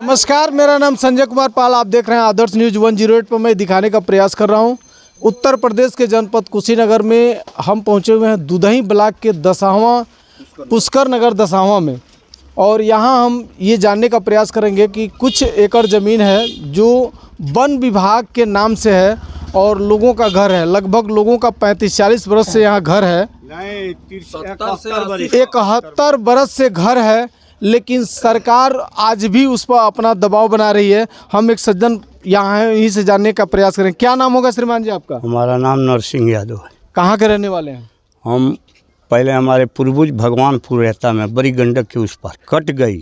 नमस्कार, मेरा नाम संजय कुमार पाल। आप देख रहे हैं आदर्श न्यूज 108 पर। मैं दिखाने का प्रयास कर रहा हूं उत्तर प्रदेश के जनपद कुशीनगर में। हम पहुंचे हुए हैं दुधही ब्लॉक के दसावां पुष्कर नगर दसावां में, और यहां हम ये जानने का प्रयास करेंगे कि कुछ एकड़ ज़मीन है जो वन विभाग के नाम से है और लोगों का घर है। लगभग लोगों का 35-40 बरस से यहाँ घर है, 71 बरस से घर है, लेकिन सरकार आज भी उस पर अपना दबाव बना रही है। हम एक सज्जन यहाँ हैं, इन्हीं से जानने का प्रयास करें। क्या नाम होगा श्रीमान जी आपका? हमारा नाम नरसिंह यादव है। कहाँ के रहने वाले हैं? हम पहले हमारे पूर्वज भगवानपुर रहता में बड़ी गंडक के उस पार कट गई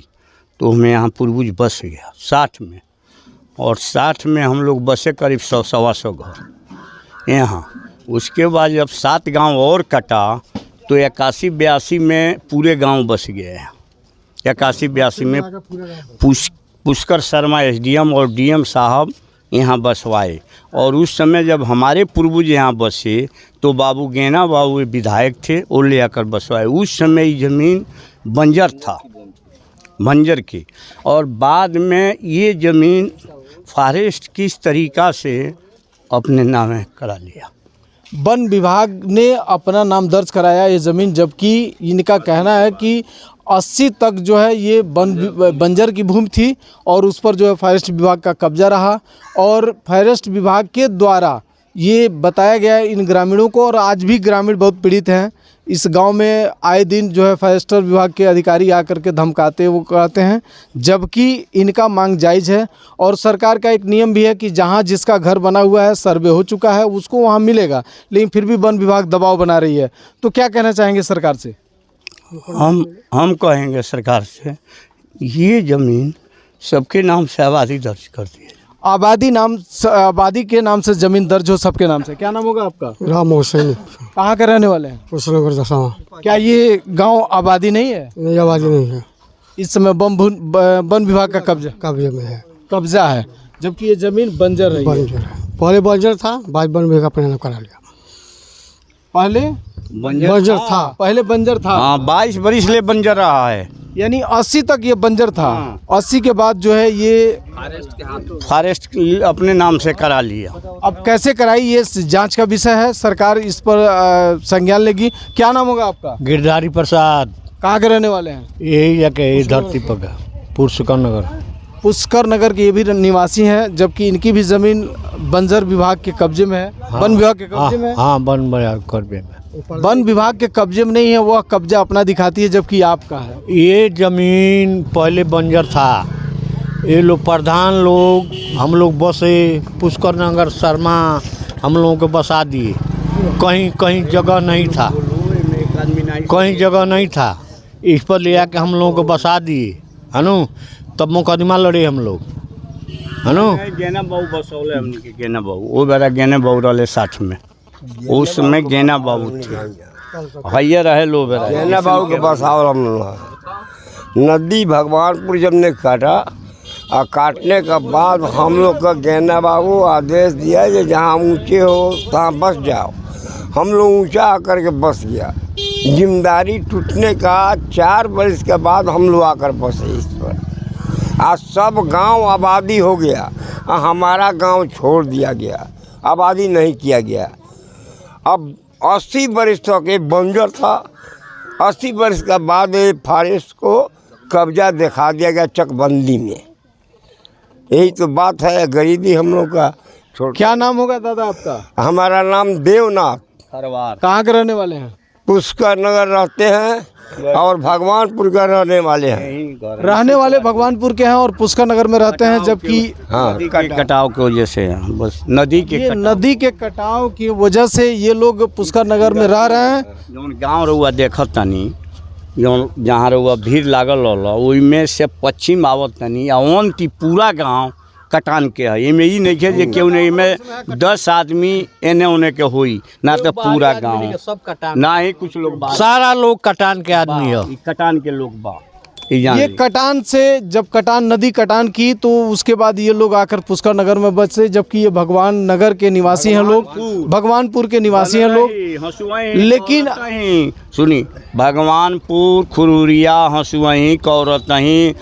तो हमें यहाँ पूर्वज बस गया 60 में, और 60 में हम लोग बसे करीब 100-125 घर यहाँ। उसके बाद जब 7 गांव और कटा तो 81-82 में पूरे गांव बस गए हैं। 81-82 में पुष्कर शर्मा एसडीएम और डीएम साहब यहाँ बसवाए, और उस समय जब हमारे पूर्वज यहाँ बसे तो बाबू गेना बाबू विधायक थे, वो ले आकर बसवाए। उस समय ये ज़मीन बंजर था, बंजर की, और बाद में ये ज़मीन फॉरेस्ट किस तरीक़ा से अपने नाम करा लिया। वन विभाग ने अपना नाम दर्ज कराया ये ज़मीन, जबकि इनका कहना है कि 80 तक जो है ये बंजर की भूमि थी और उस पर जो है फॉरेस्ट विभाग का कब्जा रहा, और फॉरेस्ट विभाग के द्वारा ये बताया गया इन ग्रामीणों को। और आज भी ग्रामीण बहुत पीड़ित हैं। इस गांव में आए दिन जो है फॉरेस्टर विभाग के अधिकारी आकर के धमकाते वो कहते हैं, जबकि इनका मांग जायज़ है। और सरकार का एक नियम भी है कि जहां जिसका घर बना हुआ है, सर्वे हो चुका है, उसको वहां मिलेगा, लेकिन फिर भी वन विभाग दबाव बना रही है। तो क्या कहना चाहेंगे सरकार से? हम कहेंगे सरकार से ये ज़मीन सबके नाम से आबादी दर्ज कर दी है। आबादी के नाम से ज़मीन दर्ज हो सबके नाम से। क्या नाम होगा आपका? राम हुसैन। कहाँ के रहने वाले हैं? कुशीनगर दसावां। क्या ये गांव आबादी नहीं है? नहीं, आबादी नहीं है। इस समय वन विभाग का कब्जे में है, कब्जा है, जबकि ये ज़मीन बंजर रही है। बंजर है। पहले बंजर था, बाद वन विभाग अपने नाम करा लिया। पहले बंजर था, पहले बंजर था। हाँ, 22 बरिस ले बंजर रहा है, यानी 80 तक ये बंजर था। 80 के बाद जो है ये फॉरेस्ट अपने नाम से करा लिया। अब कैसे कराई ये जांच का विषय है। सरकार इस पर संज्ञान लेगी। क्या नाम होगा आपका? गिरधारी प्रसाद। कहाँ के रहने वाले हैं? यही जगह धरती पर पुष्कर नगर। पुष्कर नगर के ये भी निवासी हैं, जबकि इनकी भी ज़मीन बंजर विभाग के कब्जे में है। हाँ, वन विभाग के कब्जे में है। हाँ, वन विभाग के कब्जे में। वन विभाग के कब्जे में नहीं है, वह कब्जा अपना दिखाती है, जबकि आपका है। ये जमीन पहले बंजर था। ये लोग प्रधान लोग हम लोग बसे पुष्कर नगर शर्मा हम लोगों को बसा दिए। कहीं कहीं जगह नहीं था, कहीं जगह नहीं था, इस पर ले आके हम लोगों को बसा दिए, है नु। तब मुकदमा लड़े हम लोग, है नु। गेना बाबू बसौले हमने के गेना बाबू, वो बेरा गेना बाबू रहे 60 में। उस समय गेना बाबू थे, भैया रहे लो बेरा गेना बाबू के पास आओ। हम लोग नदी भगवानपुर जब ने काटा, और काटने के बाद हम लोग का गेना बाबू आदेश दिया कि जहाँ ऊंचे हो तहाँ बस जाओ। हम लोग ऊंचा आकर के बस गया। जिम्मेदारी टूटने का 4 बरस के बाद हम लोग आकर बसे इस पर। आज सब गांव आबादी हो गया, हमारा गांव छोड़ दिया गया, आबादी नहीं किया गया। अब 80 बरस तक ये बंजर था। 80 बरस के बाद ये फॉरेस्ट को कब्जा दिखा दिया गया चकबंदी में। यही तो बात है, गरीबी हम लोग का। क्या नाम होगा दादा आपका? हमारा नाम देवनाथ। कहाँ के रहने वाले हैं? पुष्कर नगर रहते हैं और भगवानपुर का रहने वाले हैं। रहने वाले भगवानपुर के हैं और पुष्कर नगर में रहते हैं, जबकि नदी के कटाव की वजह से बस नदी के कटाव की वजह से ये लोग पुष्कर नगर में रह रहे हैं। जौन गाँव रहुआ देखत तनी, जौन जहाँ रहुआ भीड़ लागल रहा ओइमे से पश्चिम आवत तनी, अवंती पूरा गाँव कटान के है। इमे ही नहीं है जे क्यों नहीं, में 10 आदमी एने ओने के होई ना, तो पूरा गाँव सब कटान, ना ही कुछ लोग सारा लोग कटान के आदमी है। कटान के लोग बा। ये कटान से जब नदी कटान की तो उसके बाद ये लोग आकर पुष्कर नगर में बसे, जबकि ये भगवान नगर के निवासी हैं लोग, भगवानपुर के निवासी हैं लोग। लेकिन सुनी, भगवानपुर, खुरुरिया, हंसुआही, कौरतही,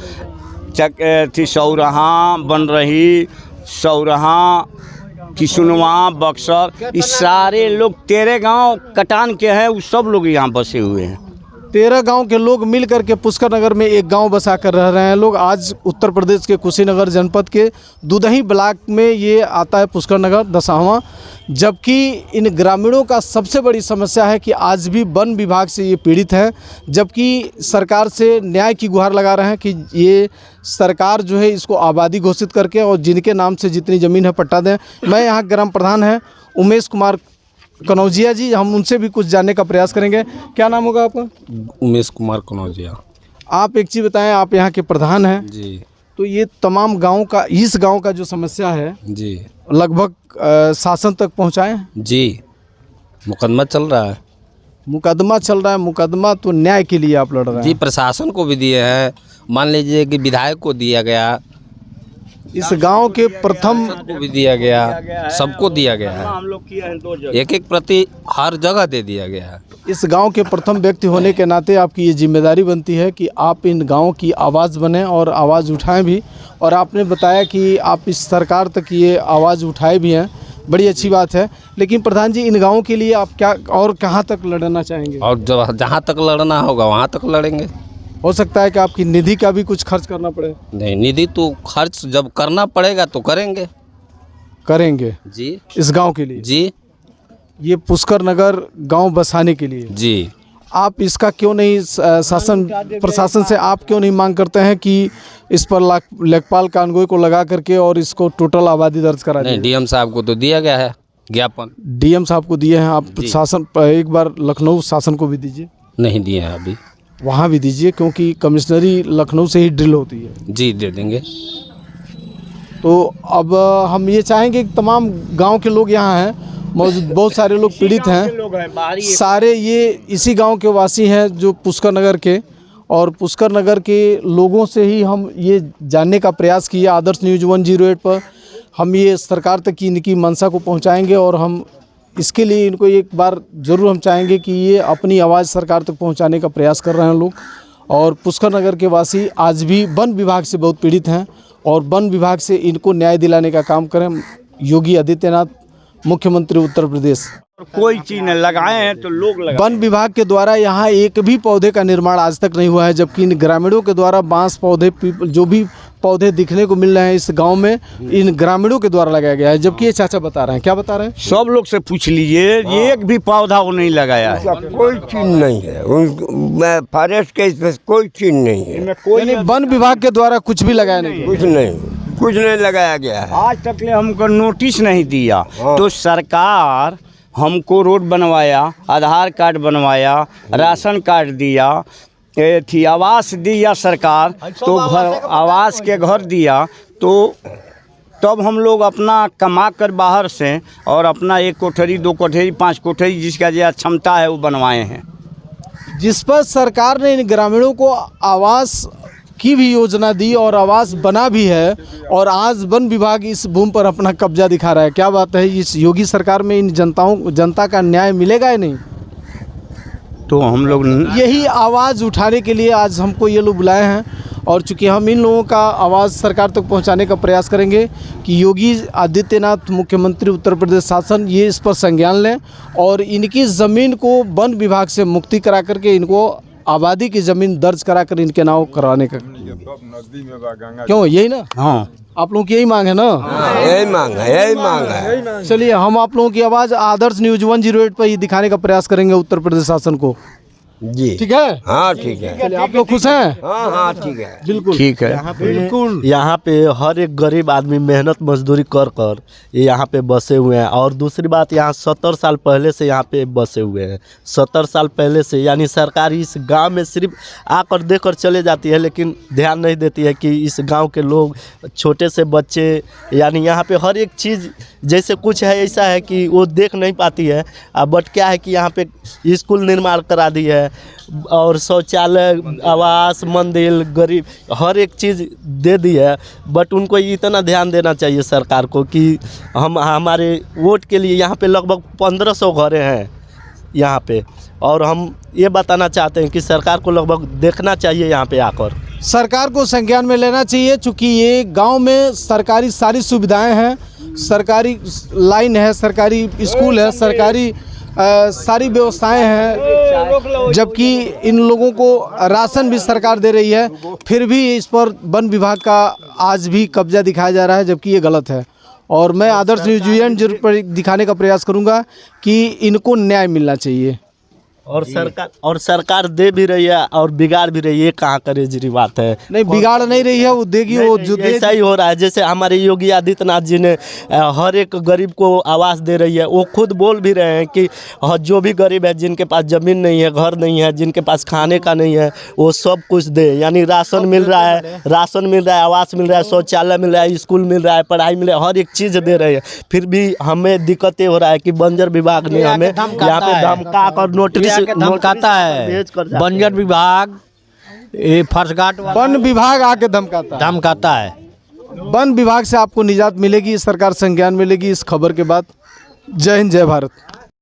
थी सौरहा बन रही, सौरहा किशुनवा बक्सर, इस सारे लोग 13 गांव कटान के हैं, वो सब लोग यहाँ बसे हुए हैं। 13 गांव के लोग मिल करके पुष्कर नगर में एक गांव बसा कर रह रहे हैं लोग। आज उत्तर प्रदेश के कुशीनगर जनपद के दुदही ब्लॉक में ये आता है पुष्कर नगर दसावां। जबकि इन ग्रामीणों का सबसे बड़ी समस्या है कि आज भी वन विभाग से ये पीड़ित हैं, जबकि सरकार से न्याय की गुहार लगा रहे हैं कि ये सरकार जो है इसको आबादी घोषित करके और जिनके नाम से जितनी ज़मीन है पट्टा दें। मैं यहाँ ग्राम प्रधान हैं उमेश कुमार कनौजिया जी, हम उनसे भी कुछ जानने का प्रयास करेंगे। क्या नाम होगा आपका? उमेश कुमार कनौजिया। आप एक चीज़ बताएं, आप यहाँ के प्रधान हैं जी तो ये तमाम गांव का, इस गांव का जो समस्या है जी लगभग शासन तक पहुँचाएं? जी मुकदमा चल रहा है। मुकदमा चल रहा है। मुकदमा तो न्याय के लिए आप लड़ रहे जी हैं। प्रशासन को भी दिए हैं, मान लीजिए कि विधायक को दिया गया, इस गांव के प्रथम को भी दिया गया, सबको दिया गया है, हम लोग किए हैं 2 जगह। एक एक प्रति हर जगह दे दिया गया है। इस गांव के प्रथम व्यक्ति होने के नाते आपकी ये जिम्मेदारी बनती है कि आप इन गांव की आवाज़ बने और आवाज़ उठाएं भी। और आपने बताया कि आप इस सरकार तक ये आवाज़ उठाए भी हैं, बड़ी अच्छी बात है। लेकिन प्रधान जी, इन गाँवों के लिए आप क्या और कहाँ तक लड़ना चाहेंगे? और जहाँ तक लड़ना होगा वहाँ तक लड़ेंगे। हो सकता है कि आपकी निधि का भी कुछ खर्च करना पड़े। नहीं, निधि तो खर्च जब करना पड़ेगा तो करेंगे जी इस गांव के लिए, जी ये पुष्कर नगर गांव बसाने के लिए। जी आप इसका क्यों नहीं शासन प्रशासन से आप क्यों नहीं मांग करते हैं कि इस पर लेखपाल कानगोई को लगा करके और इसको टोटल आबादी दर्ज करा नहीं, दें? डीएम साहब को तो दिया गया है ज्ञापन। डीएम साहब को दिए हैं आप? शासन एक बार लखनऊ शासन को भी दीजिए। नहीं दिए हैं अभी। वहाँ भी दीजिए, क्योंकि कमिश्नरी लखनऊ से ही ड्रिल होती है। जी दे देंगे। तो अब हम ये चाहेंगे कि तमाम गांव के लोग यहाँ हैं मौजूद, बहुत सारे लोग पीड़ित हैं, सारे ये इसी गांव के वासी हैं जो पुष्कर नगर के, और पुष्कर नगर के लोगों से ही हम ये जानने का प्रयास किए। आदर्श न्यूज़ 108 पर हम ये सरकार तक की इनकी मंशा को पहुंचाएंगे और हम इसके लिए इनको एक बार ज़रूर हम चाहेंगे कि ये अपनी आवाज़ सरकार तक पहुंचाने का प्रयास कर रहे हैं लोग। और पुष्कर नगर के वासी आज भी वन विभाग से बहुत पीड़ित हैं और वन विभाग से इनको न्याय दिलाने का काम करें। योगी आदित्यनाथ, मुख्यमंत्री उत्तर प्रदेश। कोई चीज़ न लगाए हैं तो लोग लगाए। वन विभाग के द्वारा यहाँ एक भी पौधे का निर्माण आज तक नहीं हुआ है, जबकि इन ग्रामीणों के द्वारा बांस पौधे, जो भी पौधे दिखने को मिल रहे हैं इस गांव में, इन ग्रामीणों के द्वारा लगाया गया है। जबकि ये चाचा बता रहे हैं, क्या बता रहे हैं? सब लोग से पूछ लीजिए, एक भी पौधा वो नहीं लगाया है। कोई चीज नहीं है, फॉरेस्ट के इसमें कोई चीज नहीं है, यानी वन विभाग के द्वारा कुछ भी लगाया नहीं? कुछ नहीं लगाया गया है। आज तक ले हमको नोटिस नहीं दिया। तो सरकार हमको रोड बनवाया, आधार कार्ड बनवाया, राशन कार्ड दिया, थी आवास दिया सरकार, तो घर आवास के घर दिया, तो तब हम लोग अपना कमा कर बाहर से और अपना 1 कोठरी 2 कोठरी 5 कोठरी जिसका जो क्षमता है वो बनवाए हैं। जिस पर सरकार ने इन ग्रामीणों को आवास की भी योजना दी और आवास बना भी है, और आज वन विभाग इस भूमि पर अपना कब्जा दिखा रहा है। क्या बात है, इस योगी सरकार में इन जनता का न्याय मिलेगा या नहीं? तो हम लोग यही आवाज़ उठाने के लिए आज हमको ये लोग बुलाए हैं, और चूँकि हम इन लोगों का आवाज़ सरकार तक पहुंचाने का प्रयास करेंगे कि योगी आदित्यनाथ, मुख्यमंत्री उत्तर प्रदेश शासन, ये इस पर संज्ञान लें और इनकी ज़मीन को वन विभाग से मुक्ति करा करके इनको आबादी की ज़मीन दर्ज करा कर इनके नाम कराने का। क्यों, यही ना? हाँ, आप लोगों की यही मांग है ना? यही मांग है। चलिए, हम आप लोगों की आवाज़ आदर्श न्यूज़ 108 पर ही दिखाने का प्रयास करेंगे उत्तर प्रदेश शासन को। जी ठीक है? हाँ ठीक है। चलिए, आप लोग खुश हैं? हाँ ठीक है, बिल्कुल ठीक है। यहाँ पे हर एक गरीब आदमी मेहनत मजदूरी कर कर यहाँ पे बसे हुए हैं। और दूसरी बात, यहाँ 70 साल पहले से यहाँ पे बसे हुए हैं। 70 साल पहले से, यानी सरकार इस गांव में सिर्फ आकर देकर चले जाती है, लेकिन ध्यान नहीं देती है कि इस गांव के लोग, छोटे से बच्चे, यानी यहाँ पे हर एक चीज़, जैसे कुछ है ऐसा है कि वो देख नहीं पाती है। बट क्या है कि यहाँ पे स्कूल निर्माण करा दी है और शौचालय, आवास, मंदिर, गरीब, हर एक चीज़ दे दी है। बट उनको इतना ध्यान देना चाहिए सरकार को कि हम हमारे वोट के लिए यहाँ पे लगभग 1500 घरें हैं यहाँ पे, और हम ये बताना चाहते हैं कि सरकार को लगभग देखना चाहिए यहाँ पे आकर। सरकार को संज्ञान में लेना चाहिए, चूँकि ये गांव में सरकारी सारी सुविधाएं हैं, सरकारी लाइन है, सरकारी स्कूल है, सरकारी सारी व्यवस्थाएं हैं, जबकि इन लोगों को राशन भी सरकार दे रही है, फिर भी इस पर वन विभाग का आज भी कब्जा दिखाया जा रहा है, जबकि ये गलत है। और मैं आदर्श न्यूज़ यूएन जरूर पर दिखाने का प्रयास करूंगा कि इनको न्याय मिलना चाहिए। और सरकार दे भी रही है और बिगाड़ भी रही है, कहाँ करे जरी बात है। नहीं, बिगाड़ नहीं रही है, वो देगी, वो जो ऐसा ही हो रहा है। जैसे हमारे योगी आदित्यनाथ जी ने हर एक गरीब को आवास दे रही है, वो खुद बोल भी रहे हैं कि जो भी गरीब है, जिनके पास ज़मीन नहीं है, घर नहीं है, जिनके पास खाने का नहीं है, वो सब कुछ दे। यानी राशन मिल रहा है, आवास मिल रहा है, शौचालय मिल रहा है, स्कूल मिल रहा है, पढ़ाई मिल रहा है, हर एक चीज़ दे रही है। फिर भी हमें दिक्कतें हो रहा है कि बंजर विभाग ने हमें यहाँ पे धमका कर नोटिस धमकाता है। बंजर विभाग, ये फर्शगाट वन विभाग आके धमकाता है। वन विभाग से आपको निजात मिलेगी, सरकार संज्ञान में लेगी इस खबर के बाद। जय हिंद, जय भारत।